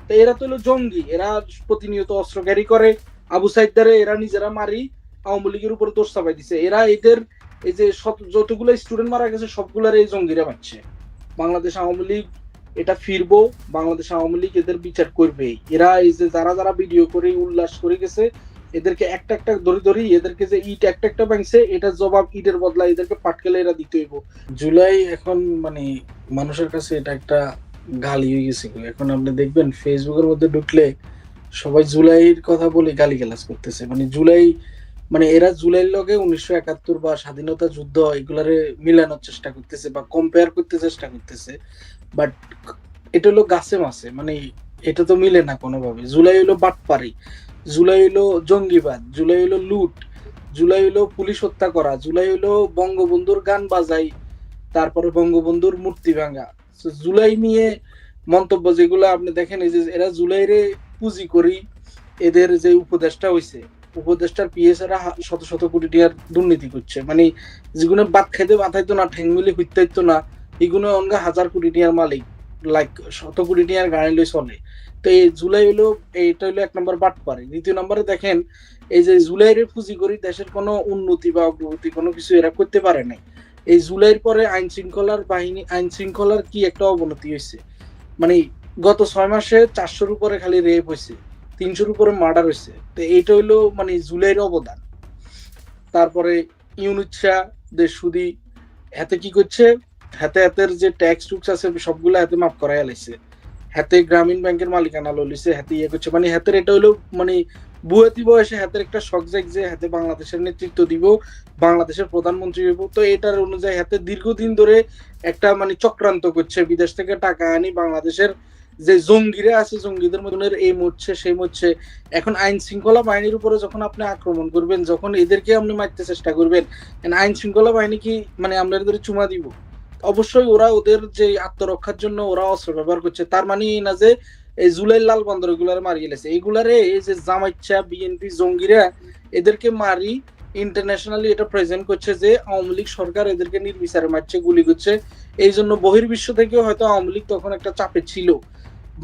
তো এরা তো হলো জঙ্গি, এরা প্রতিনিয়ত অস্ত্র ক্যারি করে। আবু সাইদারে এরা নিজেরা মারি আওয়ামী লীগের উপরে দোষ চাপাই দিছে। এরা এদের এই যে যতগুলো স্টুডেন্ট মারা গেছে সবগুলার এই জঙ্গিরা মারছে। বাংলাদেশ আওয়ামী লীগ এটা ফিরবো, বাংলাদেশ আওয়ামী লীগ এদের বিচার করবে। এরা এই যে যারা যারা ভিডিও করে উল্লাস করে গেছে, এদেরকে একটা একটা ধরে ধরি, এদেরকে যে ইট একটা একটা ভাঙছে এটার জবাব ইটের বদলা এদেরকে পাটকেলে এরা দিতে হইব। জুলাই এখন মানে মানুষের কাছে এটা একটা গালি হয়ে গেছে। এখন আপনি দেখবেন ফেসবুকের মধ্যে ঢুকলে সবাই জুলাইয়ের কথা বলে গালিগালাজ করতেছে। মানে জুলাই মানে এরা জুলাইয়ের লগে 1971 বা স্বাধীনতা যুদ্ধ এগুলারে মিলানোর চেষ্টা করতেছে বা কম্পেয়ার করতে চেষ্টা করতেছে। বাট এটা হলো গাছে মাছে, মানে এটা তো মিলে না কোনোভাবে। জুলাই হলো বাটপারি, জুলাই হলো জঙ্গিবাদ, জুলাই হলো লুট, জুলাই হলো পুলিশ হত্যা করা, জুলাই হলো বঙ্গবন্ধুর গান বাজাই, তারপরে বঙ্গবন্ধুর মূর্তি ভাঙা। জুলাই নিয়ে মন্তব্য যেগুলো আপনি দেখেন, এই যে এরা জুলাইরে পুঁজি করি, এদের যে উপদেষ্টা হইছে, উপদেষ্টার পিএস এরা শত শত কোটি টাকার দুর্নীতি করছে। মানে যেগুলো বাদ খাইতে বাতাইতো না, ঠেং মিলে হইতাইতো না, এগুলো অনগা হাজার কোটি টাকার মালিক, লাইক শত কোটি টাকার গাড়ি লই চলে। তো এই জুলাই হলো, এইটা হলো এক নম্বর বাট পারে। দ্বিতীয় নম্বরে দেখেন এই যে জুলাইরে পুঁজি করি দেশের কোনো উন্নতি বা অগ্রগতি কোনো কিছু এরা করতে পারে নাই। এই জুলাইয়ের পরে আইন শৃঙ্খলার কি একটা অবনতি হয়েছে। মানে গত 6 মাসে 400-র উপরে খালি রেপ হয়েছে, 300-র উপরে মার্ডার হয়েছে। তো এইটা হইলো মানে জুলাইয়ের অবদান। তারপরে ইউনুচ্ছা দেশ সুদি হাতে কি করছে, হাতে হাতের যে ট্যাক্স টুক্স আছে সবগুলো হাতে মাফ করাই লাইছে, হাতে গ্রামীণ ব্যাংকের মালিকানা লইছে, হাতে ইয়ে করছে। মানে হাতের এটা হইলো মানে বুয়েতি বয়সে হাতের একটা শখ জাগ যে হাতে বাংলাদেশের নেতৃত্ব দিব, বাংলাদেশের প্রধানমন্ত্রী হইব। তো এটার অনুযায়ী হাতে দীর্ঘদিন ধরে একটা মানে চক্রান্ত করছে, বিদেশ থেকে টাকা আনি বাংলাদেশের যে জঙ্গিরা আছে জঙ্গিদের মতনের এই মরছে সেই মরছে। এখন আইন শৃঙ্খলা বাহিনীর উপরে যখন আপনি আক্রমণ করবেন, যখন এদেরকে আপনি মারতে চেষ্টা করবেন, আইন শৃঙ্খলা বাহিনী কি মানে আমরা এদের চুমা দিব? অবশ্যই ওরা ওদের যে আত্মরক্ষার জন্য ওরা অস্ত্র ব্যবহার করছে। তার মানে এই না যে এই জুলাই লাল বন্দর এগুলারে মারি গেলেছে, এইগুলারে এই যে জামাইচ্ছা বিএনপি জঙ্গিরা এদেরকে মারি ইন্টারন্যাশনালি এটা প্রেজেন্ট করছে যে আওয়ামী লীগ সরকার এদেরকে নির্বিচারে মারছে, গুলি করছে। এই জন্য বহির্বিশ্ব থেকেও হয়তো আওয়ামী লীগ তখন একটা চাপে ছিল,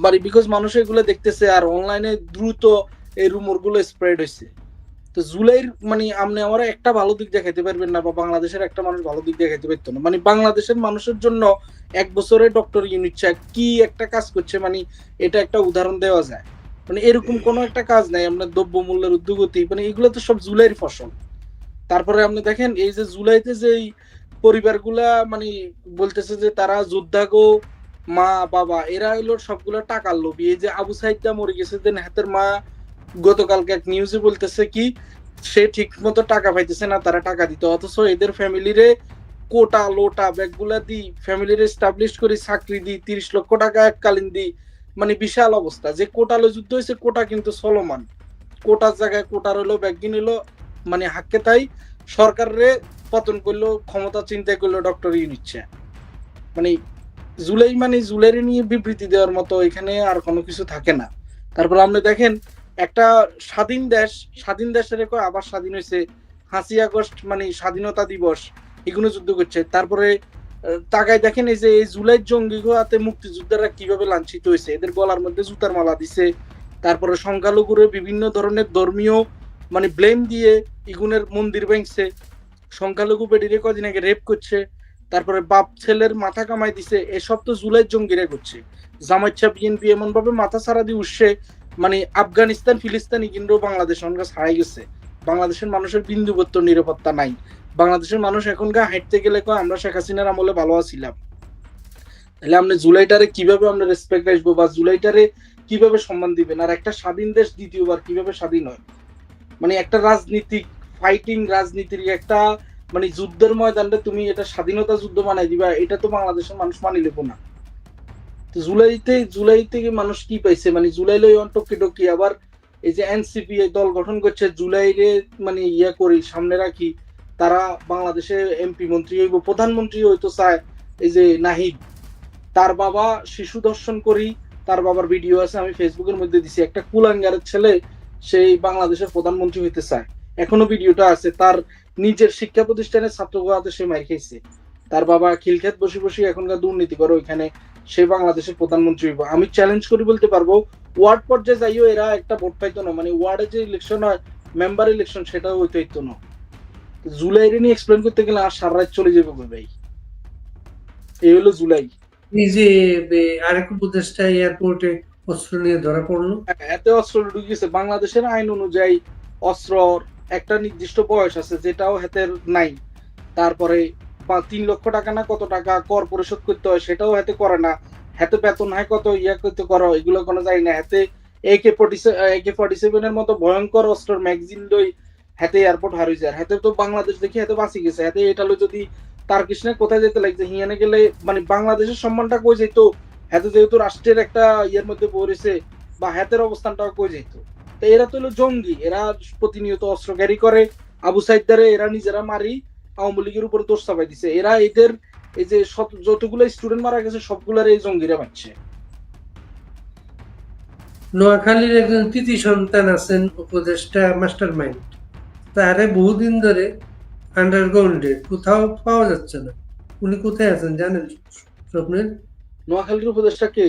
মানে বিকজ মানুষ এগুলো দেখতেছে আর অনলাইনে দ্রুত এই রুমর গুলো স্প্রেড হয়েছে। তো জুলাইয়ের মানে আপনি আমার একটা ভালো দিক দেখাইতে পারবেন না, বা বাংলাদেশের একটা মানুষ ভালো দিক দেখাইতে পারতো না। মানে বাংলাদেশের মানুষের জন্য 1 বছরে ডক্টর ইউনূস কি একটা কাজ করছে, মানে এটা একটা উদাহরণ দেওয়া যায়। মানে এরকম কোন একটা কাজ নাই আপনার দ্রব্য মূল্যের ঊর্ধ্বগতি, মানে এগুলো তো সব জুলাইয়ের ফসল। তারপরে আপনি দেখেন এই যে জুলাইতে যে পরিবারগুলা মানে বলতেছে যে তারা যোদ্ধা গো, মা বাবা এরা হইলো সবগুলো টাকার লোভী। এই যে আবু সাইদা মরে গেছে, দেন হাতের মা গতকালকে এক নিউজে বলতেছে কি সে ঠিক মতো টাকা পাইতেছে না, তারা টাকা দিতে, অথচ এদের ফ্যামিলিরে কোটা লোটা ব্যাগগুলা দিই, ফ্যামিলির এস্টাবলিশ করি, চাকরি দিই, 30 লক্ষ টাকা এককালীন দিই। মানে বিশাল অবস্থা। যে কোটালো যুদ্ধ হয়েছে, কোটা কিন্তু চলমান, কোটার জায়গায় কোটার হলো ব্যাগিন হলো মানে হাক্কে তাই সরকারে পতন করলো, ক্ষমতা চিন্তা করলো ডক্টর ইউনূস। মানে জুলাই মানে জুলাইরে নিয়ে বিবৃতি দেওয়ার মতো এখানে আর কোনো কিছু থাকে না। তারপর আপনি দেখেন একটা স্বাধীন দেশের আবার স্বাধীন হয়েছে, 5ই আগস্ট মানে স্বাধীনতা দিবস, এগুলো যুদ্ধ করছে। তারপরে তাকায় দেখেন এই যে এই জুলাই জঙ্গি হাতে মুক্তিযোদ্ধারা কিভাবে লাঞ্ছিত হয়েছে, এদের গলার মধ্যে জুতার মালা দিছে। তারপরে সংখ্যালঘুরে বিভিন্ন ধরনের ধর্মীয় মানে ব্লেম দিয়ে ইগুনের মন্দির ভেঙছে, সংখ্যালঘু বেডিরে কদিন আগে রেপ করছে, তারপরে বাপ ছেলের মাথা কামাই দিছে। এসব তো জুলাই জঙ্গিরা করছে। জামাইচ্ছা বিএনপি এমন ভাবে মাথা ছাড়া দিয়ে উঠছে, মানে আফগানিস্তান ফিলিস্তানি কিন্তু বাংলাদেশ অনগা ছাড়াই গেছে। বাংলাদেশের মানুষের বিন্দুবত্তর নিরাপত্তা নাই। বাংলাদেশের মানুষ এখনকার হাঁটতে গেলে আমরা শেখ হাসিনার আমলে ভালো আছিলাম। তাহলে আপনি জুলাইটারে কিভাবে আমরা রেসপেক্ট আসবো, বা জুলাইটারে কিভাবে সম্মান দিবেন? আর একটা স্বাধীন দেশ দ্বিতীয়বার কিভাবে স্বাধীন হয়? মানে একটা রাজনীতিক ফাইটিং রাজনীতির একটা মানে যুদ্ধের ময়দানটা তুমি এটা স্বাধীনতা যুদ্ধ বানাই দিবা, এটা তো বাংলাদেশের মানুষ মানি লেবো না। তো জুলাই থেকে মানুষ কি পাইছে? মানে জুলাই লই টকি টকি আবার এই যে এনসিপি দল গঠন করছে, জুলাইরে মানে ইয়া করি সামনে রাখি, তারা বাংলাদেশে এমপি মন্ত্রী হইব, প্রধানমন্ত্রী হইতো চায়। এই যে নাহিদ, তার বাবা শিশু দর্শন করি, তার বাবার ভিডিও আছে, আমি ফেসবুকের মধ্যে দিছি। একটা কুলাঙ্গারের ছেলে সেই বাংলাদেশের প্রধানমন্ত্রী হইতে চায়, এখনো ভিডিওটা আছে। তার নিজের শিক্ষা প্রতিষ্ঠানের ছাত্রগুলোতে সে মার খেয়েছে। তার বাবা খিলক্ষেত বসে বসে এখনকার দুর্নীতি করে ওইখানে সে বাংলাদেশের প্রধানমন্ত্রী হইব। আমি চ্যালেঞ্জ করি বলতে পারবো ওয়ার্ড পর্যায়ে যাইও এরা একটা ভোট পাইতো না, মানে ওয়ার্ডে যে ইলেকশন হয়, মেম্বার ইলেকশন, সেটা হইতে হইতো না। জুলাই নিয়ে এক্সপ্লেন করতে গেলে আর সারা রাত চলে যাবে ভাই। এই হলো জুলাই। এই যে আরেক উপদেষ্টা এয়ারপোর্টে অস্ত্র নিয়ে ধরা পড়লো। এতে অস্ত্র ঢুকিয়েছে। বাংলাদেশের আইন অনুযায়ী অস্ত্র একটা নির্দিষ্ট বয়স আছে, যেটাও হাতের নাই। তারপরে 3 লক্ষ টাকা না কত টাকা কর পরিশোধ করতে হয়, সেটাও হাতে করে না। হাতে বেতন হয় কত, ইয়া করতে করো, এগুলো কোনো যায় না। হাতে AK-47 এর মতো ভয়ঙ্কর অস্ত্রের ম্যাগজিন লই হাতে এয়ারপোর্ট হারিয়ে যায়। হাতে তো বাংলাদেশ দেখি হাতে বাঁচি গেছে। হাতে এটা লো যদি তার কৃষ্ণে কোথায় যেতে লাগছে, হিয়ানে গেলে মানে বাংলাদেশের সম্মানটা কই যেত। হাতে যেহেতু রাষ্ট্রের একটা ইয়ের মধ্যে পড়েছে, বা হাতের অবস্থানটা কই যেত। তো এরা তো হলো জঙ্গি, এরা প্রতিনিয়ত অস্ত্র ক্যারি করে। আবু সাইদদারে এরা নিজেরা মারি আওয়ামী লীগের উপরে দোষ চাপাই দিছে। এরা এদের এই যে যতগুলো স্টুডেন্ট মারা গেছে সবগুলার এই জঙ্গিরা মারছে। নোয়াখালীর একজন কৃতি সন্তান আছেন উপদেষ্টা মাস্টার মাইন্ড, তারে বহুদিন ধরে আন্ডারগ্রাউন্ডে কোথাও পাওয়া যাচ্ছে না। উনি কোথায় আছেন জানেন স্বপ্নের? নোয়াখালীর উপদেষ্টা কে?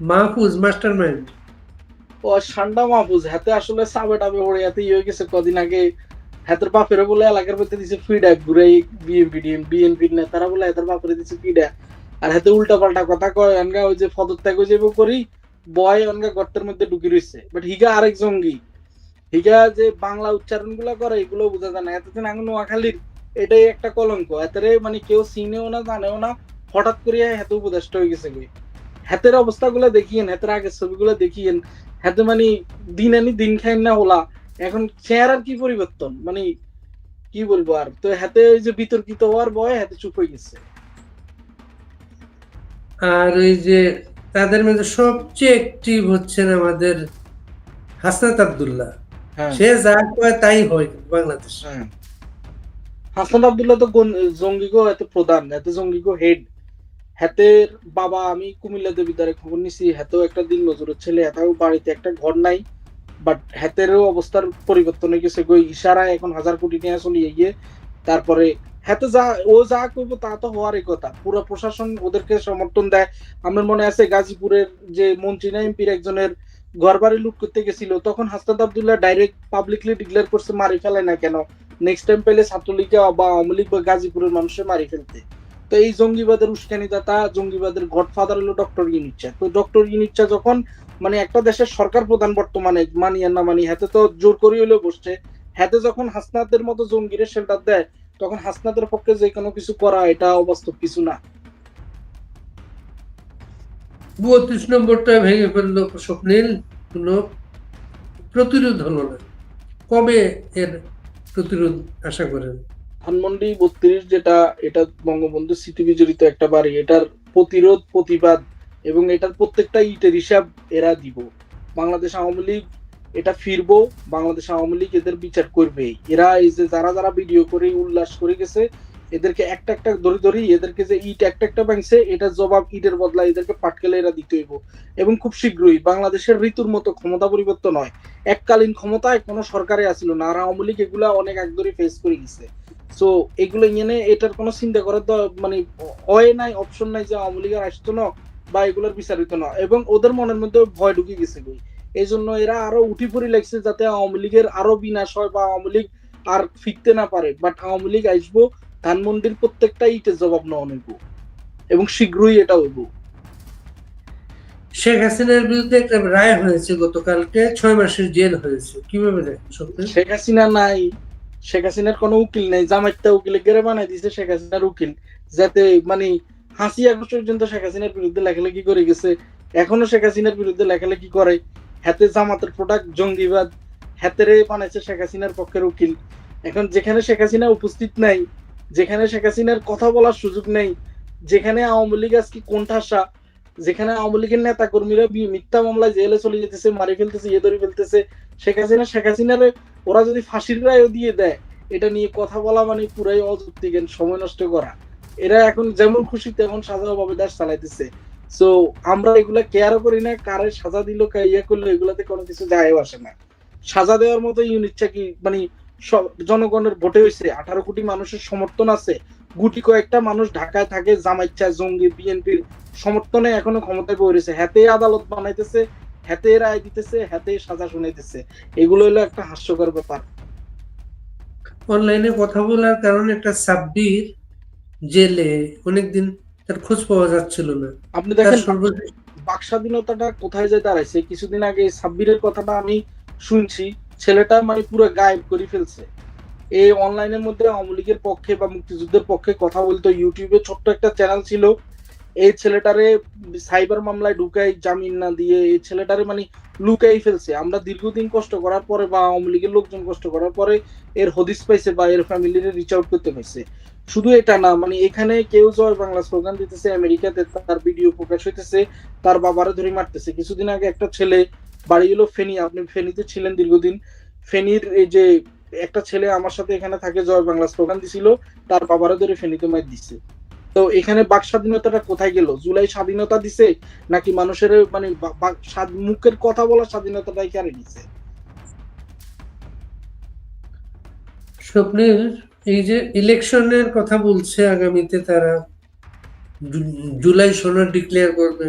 Mahfuz mastermind. ও ঠান্ডা মাহফুজ। হাতে আসলে সাবে টাবে পড়ে হাতে ইয়ে গেছে কদিন আগে। হাতের বাপের বলে এলাকার মধ্যে দিছে ফিডব্যাক ঘুরে, বিএনপির নেতারা বলে হাতের বাপের দিছে ফিডব্যাক। আর হাতে উল্টা পাল্টা কথা কয়, অনগা ওই যে পদত্যাগ হয়ে যাবো করি বয় অনগা গর্তের মধ্যে ঢুকি রয়েছে। বাট হিগা আরেক জঙ্গি। হিগা যে বাংলা উচ্চারণ গুলা করে এগুলো বোঝা যায় না। এতদিন আগে নোয়াখালীর এটাই একটা কলঙ্ক। এতরে মানে কেউ চিনেও না জানেও না, হঠাৎ করে হাতে উপদেষ্টা হয়ে গেছে। হাতের অবস্থাগুলো দেখিয়েন, হাতের আগের ছবিগুলো দেখিয়েন। হাতে মানে দিন আনি দিন খাই না হলা। এখন চেহারার কি পরিবর্তন, মানে কি বলবো আর। তো হাতে ওই যে বিতর্কিত হওয়ার ভয়ে হাতে চুপ হয়ে গেছে। আর ওই যে তাদের মধ্যে সবচেয়ে অ্যাক্টিভ হচ্ছেন আমাদের হাসনাত আব্দুল্লাহ। হ্যাঁ, সে যা কয় তাই হয় বাংলাদেশ। হ্যাঁ। হাসান আব্দুল্লাহ তো জঙ্গি গো, এত প্রধান, এত জঙ্গি গো হেড। হাতের বাবা, আমি কুমিল্লা দেবিদ্বারে খবর নিছি, হাতেও একটা দিন মজুরের ছেলে, হাতেও বাড়িতে একটা ঘর নাই। বাট হাতেরও অবস্থার পরিবর্তন হয়ে গেছে গই, ইশারায় এখন 1000 কোটি টাকা চলিয়ে গিয়ে। তারপরে হাতে যা ও যা করবো তা তো হওয়ারই কথা। পুরো প্রশাসন ওদেরকে সমর্থন দেয়। আমার মনে আছে গাজীপুরের যে মন্ত্রী না এমপির একজনের ঘর বাড়ি লুট করতে গেছিল, তখন Hasnat Abdullah direct publicly declare করছে মারি ফেলে না কেন, নেক্সট টাইম পেলে ছাত্রলীগ বা আওয়ামী লীগ বা গাজীপুরের মানুষের মারি ফেলতে। তো এই জঙ্গিবাদের উস্কানিদাতা, জঙ্গিবাদের গডফাদার হলো ডক্টর ইউনিচ্ছা। তো ডক্টর ইউনিচ্ছা যখন মানে একটা দেশের সরকার প্রধান বর্তমানে, মানি আর না মানি, হাতে তো জোর করে হলেও বসছে। হাতে যখন হাসনাতের মতো জঙ্গিরে শেল্টার দেয়, তখন হাসনাতের পক্ষে যে কোনো কিছু করা এটা অবাস্তব কিছু না। 32 নম্বরটা ভেঙে ফেললো স্বপ্নীল, কোনো প্রতিরোধ হলো না। কবে এর প্রতিরোধ আশা করেন? ধানমন্ডি 32 যেটা, এটা বঙ্গবন্ধু স্মৃতি বিজড়িত একটা বাড়ি। এটার প্রতিরোধ, প্রতিবাদ এবং এটার প্রত্যেকটা ইটের হিসাব এরা দিব। বাংলাদেশ আওয়ামী লীগ এটা ফিরবো, বাংলাদেশ আওয়ামী লীগ এদের বিচার করবে। এরা এই যে যারা যারা ভিডিও করে উল্লাস করে গেছে, এদেরকে একটা একটা ধরে ধরি, এদেরকে যে ইট একটা একটা ভাঙছে এটার জবাব ইটের বদলা এদেরকে পাটকেলে এরা দিতে হইব। এবং খুব শীঘ্রই। বাংলাদেশের ঋতুর মতো ক্ষমতা পরিবর্তন হয়। এককালীন ক্ষমতায় কোনো সরকারে আসিল না, আর আওয়ামী লীগ এগুলা অনেক আগ ধরে ফেস করে গেছে। সো এগুলো ইয়ে এটার কোনো চিন্তা করার মানে হয় নাই, অপশন নাই যে আওয়ামী লীগের আসতো না বা এগুলোর বিচারিত না। এবং ওদের মনের মধ্যে ভয় ঢুকে গেছে বই। এই জন্য এরা আরো উঠি পড়ি লাগছে যাতে আওয়ামী লীগের আরো বিনাশ হয় বা আওয়ামী লীগ আর ফিরতে না পারে। বাট আওয়ামী লীগ আসবো, ধানমন্ডির প্রত্যেকটা ইটের জবাব নেওয়া নেব এবং শীঘ্রই এটা হইব। শেখ হাসিনার বিরুদ্ধে একটা রায় হয়েছে গতকালকে, 6 মাসের জেল হয়েছে, কিভাবে দেখেন স্বপ্নের? শেখ হাসিনা নাই, শেখ হাসিনার কোনো উকিল নেই। জামাইটা উকিলে গেড়ে বানাই দিছে শেখ হাসিনার উকিল, যাতে মানে 5ই আগস্ট পর্যন্ত শেখ হাসিনার বিরুদ্ধে লেখালেখি করে গেছে। এখনো শেখ হাসিনার বিরুদ্ধে লেখালেখি করে। হাতে জামাতের প্রোডাক্ট জঙ্গিবাদ, হাতেরে বানাইছে শেখ হাসিনার পক্ষের উকিল। এখন যেখানে শেখ হাসিনা উপস্থিত নাই, যেখানে শেখ হাসিনার কথা বলার সুযোগ নেই, যেখানে আওয়ামী লীগ আজকে কোণঠাসা, যেখানে আওয়ামী লীগের নেতা কর্মীরা মিথ্যা মামলায় জেলে চলে যেতেছে, মারি ফেলতেছে, ইয়ে ধরে ফেলতেছে, শেখ হাসিনার ওরা যদি ফাঁসির রায়ও দিয়ে দেয়, এটা নিয়ে কথা বলা মানে পুরাই অযৌক্তিক, সময় নষ্ট করা। এরা এখন যেমন খুশি তেমন সাজাভাবে দেশ চালাইতেছে। সো আমরা এগুলা কেয়ারও করি না, কারে সাজা দিল ইয়ে করলো এগুলাতে কোনো কিছু যায় আসে না। সাজা দেওয়ার মতো ইউনিটটা কি মানে জনগণের ভোটে হয়েছে, 18 কোটি মানুষের সমর্থন আছে, গুটি কয়েকটা মানুষ ঢাকায় থাকে, জামাইচ্ছা জঙ্গি বিএনপির সমর্থনে এখনো ক্ষমতায় বয়ে রয়েছে, হাতে আদালত বানাইতেছে, হাতে রায় দিতেছে, হাতে সাজা শুনাইতেছে। এগুলো হলো একটা হাস্যকর ব্যাপার। অনলাইনে কথা বলার কারণে একটা সাব্বির জেলে অনেকদিন, তার খোঁজ পাওয়া যাচ্ছিল না। আপনি তার দেখেন সর্বশেষ বাক স্বাধীনতাটা কোথায় যায় দাঁড়াইছে। কিছুদিন আগে সাব্বিরের কথাটা আমি শুনছি, ছেলেটা মানে পুরো গায়েব করে ফেলছে। এই অনলাইনের মধ্যে আওয়ামী লীগের পক্ষে বা মুক্তিযুদ্ধের পক্ষে কথা বলতো, ইউটিউবে ছোট্ট একটা চ্যানেল ছিল। এই ছেলেটারে সাইবার মামলায় ঢুকাই, জামিন না দিয়ে এই ছেলেটারে মানে লুকাই ফেলছে। আমরা দীর্ঘদিন কষ্ট করার পরে বা আওয়ামী লীগের লোকজন কষ্ট করার পরে এর হদিস পাইছে বা এর ফ্যামিলির রিচ আউট করতে পারছে। শুধু এটা না, মানে এখানে কেউ জয় বাংলা স্লোগান দিতেছে, আমেরিকাতে তার ভিডিও প্রকাশ হইতেছে, তার বাবারে ধরে মারতেছে। কিছুদিন আগে একটা ছেলে, বাড়ি হলো ফেনী, আপনি ফেনীতে ছিলেন দীর্ঘদিন, ফেনীর এই যে একটা ছেলে আমার সাথে এখানে থাকে, জয় বাংলা স্লোগান দিছিল, তার বাবারে ধরে ফেনীতে মার দিছে। তো এখানে বাক স্বাধীনতাটা কোথায় গেল? জুলাই স্বাধীনতা দিছে নাকি মানুষের মানে মুখের কথা বলার স্বাধীনতাটাই কেড়ে নিছে? স্বপ্নের এই যে ইলেকশনের কথা বলছে, আগামীতে তারা জুলাই সনদ ডিক্লেয়ার করবে,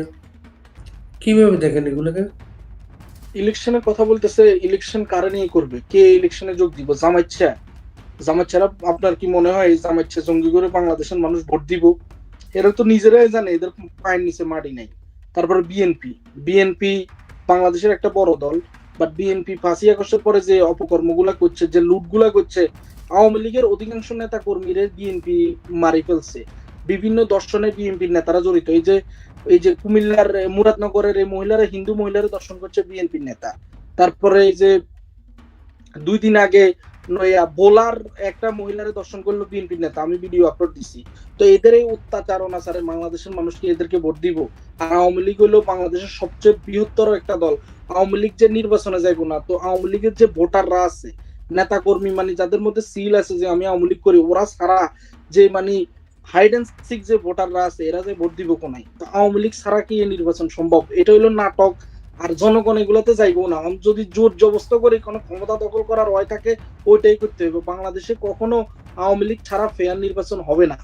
কিভাবে দেখেন এগুলোকে? ইলেকশনের কথা বলতেছে, ইলেকশন কারে নিয়ে করবে? কে ইলেকশনে যোগ দিব? জামাইচ্ছা? জামাইচ্ছারা আপনার কি মনে হয় জামাইচ্ছা জঙ্গি করে বাংলাদেশের মানুষ ভোট দিব? এরা তো নিজেরাই জানে এদের পায়ের নিচে মাটি নাই। তারপরে বিএনপি, বিএনপি বাংলাদেশের একটা বড় দল, বাট বিএনপি 5ই আগস্টের পরে যে অপকর্মগুলা করছে, যে লুটগুলা করছে, আওয়ামী লীগের অধিকাংশ নেতা কর্মীরা বিএনপি মারি ফেলছে। বিভিন্ন দর্শনে বিএনপির নেতারা জড়িত। এই যে কুমিল্লার মুরাদনগরের এই মহিলারা, হিন্দু মহিলারা দর্শন করছে বিএনপির নেতা। তারপরে এই যে 2 দিন আগে বোলার একটা মহিলারে দর্শন করলো বিএনপির নেতা, আমি ভিডিও আপলোড দিছি। তো এদের এই অত্যাচার অনাচারে বাংলাদেশের মানুষ কি এদেরকে ভোট দিব? আর আওয়ামী লীগ হলো বাংলাদেশের সবচেয়ে বৃহত্তর একটা দল। আওয়ামী লীগ যে নির্বাচনে যাইবো না, তো আওয়ামী লীগের যে ভোটাররা আছে, নেতা কর্মী, মানে যাদের মধ্যে সিল আছে যে আমি আওয়ামী লীগ করি, ওরা ছাড়া যে মানে হাইড এন্ড সিক যে ভোটাররা আছে, এরা যে ভোট দিব কোনায়? তো আওয়ামী লীগ ছাড়া কি এই নির্বাচন সম্ভব? এটা হইলো নাটক। আর জনগণ এগুলোতে যাইবো না। যদি জোর জবস্ত করে কোনো ক্ষমতা দখল করার হয় থাকে, ওইটাই করতে হবে। বাংলাদেশে কখনো আওয়ামী লীগ ছাড়া ফেয়ার নির্বাচন হবে না।